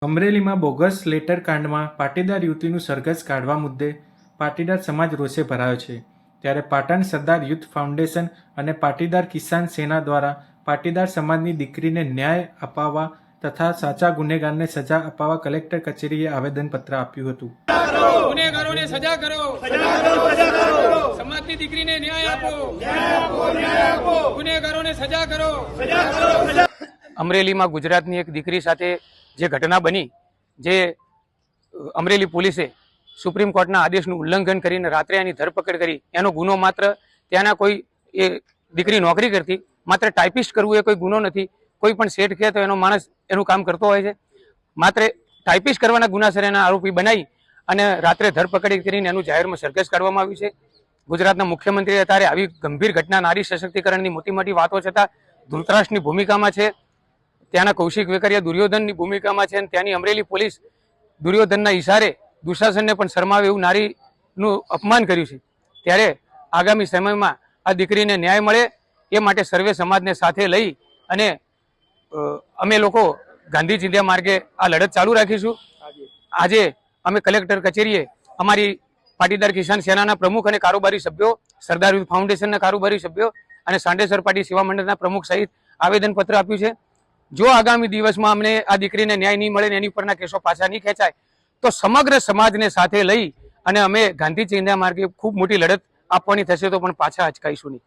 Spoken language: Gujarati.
અમરેલી માં બોગસ લેટર કાંડમાં પાટીદાર યુવતીનું સરઘસ કાઢવા મુદ્દે પાટીદાર સમાજ રોષે ભરાયો છે. ત્યારે પાટણ સરદાર યુથ ફાઉન્ડેશન અને પાટીદાર કિસાન સેના દ્વારા પાટીદાર સમાજની દીકરીને ન્યાય અપાવવા તથા સાચા ગુનેગારને સજા અપાવવા કલેક્ટર કચેરીએ આવેદનપત્ર આપ્યું હતું. ગુનેગારોને સજા કરો, સમાજની દીકરીને ન્યાય આપો, ગુનેગારોને સજા કરો. અમરેલીમાં ગુજરાતની એક દીકરી સાથે જે ઘટના બની, જે અમરેલી પોલીસે સુપ્રીમ કોર્ટના આદેશનું ઉલ્લંઘન કરીને રાત્રે એની ધરપકડ કરી, એનો ગુનો માત્ર ત્યાંના કોઈ એ દીકરી નોકરી કરતી, માત્ર ટાઈપિસ્ટ કરવું એ કોઈ ગુનો નથી. કોઈ પણ શેઠ કહે તો એનો માણસ એનું કામ કરતો હોય છે. માત્ર ટાઈપિસ્ટ કરવાના ગુનાસર એના આરોપી બનાવી અને રાત્રે ધરપકડ કરીને એનું જાહેરમાં સરઘસ કાઢવામાં આવ્યું છે. ગુજરાતના મુખ્યમંત્રી અત્યારે આવી ગંભીર ઘટના, નારી સશક્તિકરણની મોટી મોટી વાતો છતાં ધૃતરાષ્ટ્રની ભૂમિકામાં છે, ત્યાંના કૌશિક વેકરિયા દુર્યોધનની ભૂમિકામાં છે, અને ત્યાંની અમરેલી પોલીસ દુર્યોધનના ઈશારે દુશાસનને પણ શરમાવે એવું નારીનું અપમાન કર્યું છે. ત્યારે આગામી સમયમાં આ દીકરીને ન્યાય મળે એ માટે સર્વે સમાજને સાથે લઈ અને અમે લોકો ગાંધી ચિંધ્યા માર્ગે આ લડત ચાલુ રાખીશું. આજે અમે કલેક્ટર કચેરીએ અમારી પાટીદાર કિસાન સેનાના પ્રમુખ અને કારોબારી સભ્યો, સરદાર યુથ ફાઉન્ડેશનના કારોબારી સભ્યો અને સાંડેસર પાટી સેવા મંડળના પ્રમુખ સહિત આવેદનપત્ર આપ્યું છે. જો આગામી દિવસમાં અમને આ દીકરીને ન્યાય નહીં મળે ને એની પરના કેસો પાછા નહીં ખેંચાય તો સમગ્ર સમાજને સાથે લઈ અને અમે ગાંધી ચિંધ્યા માર્ગે ખૂબ મોટી લડત આપવાની થશે, તો પણ પાછા અચકાઈશું નહીં.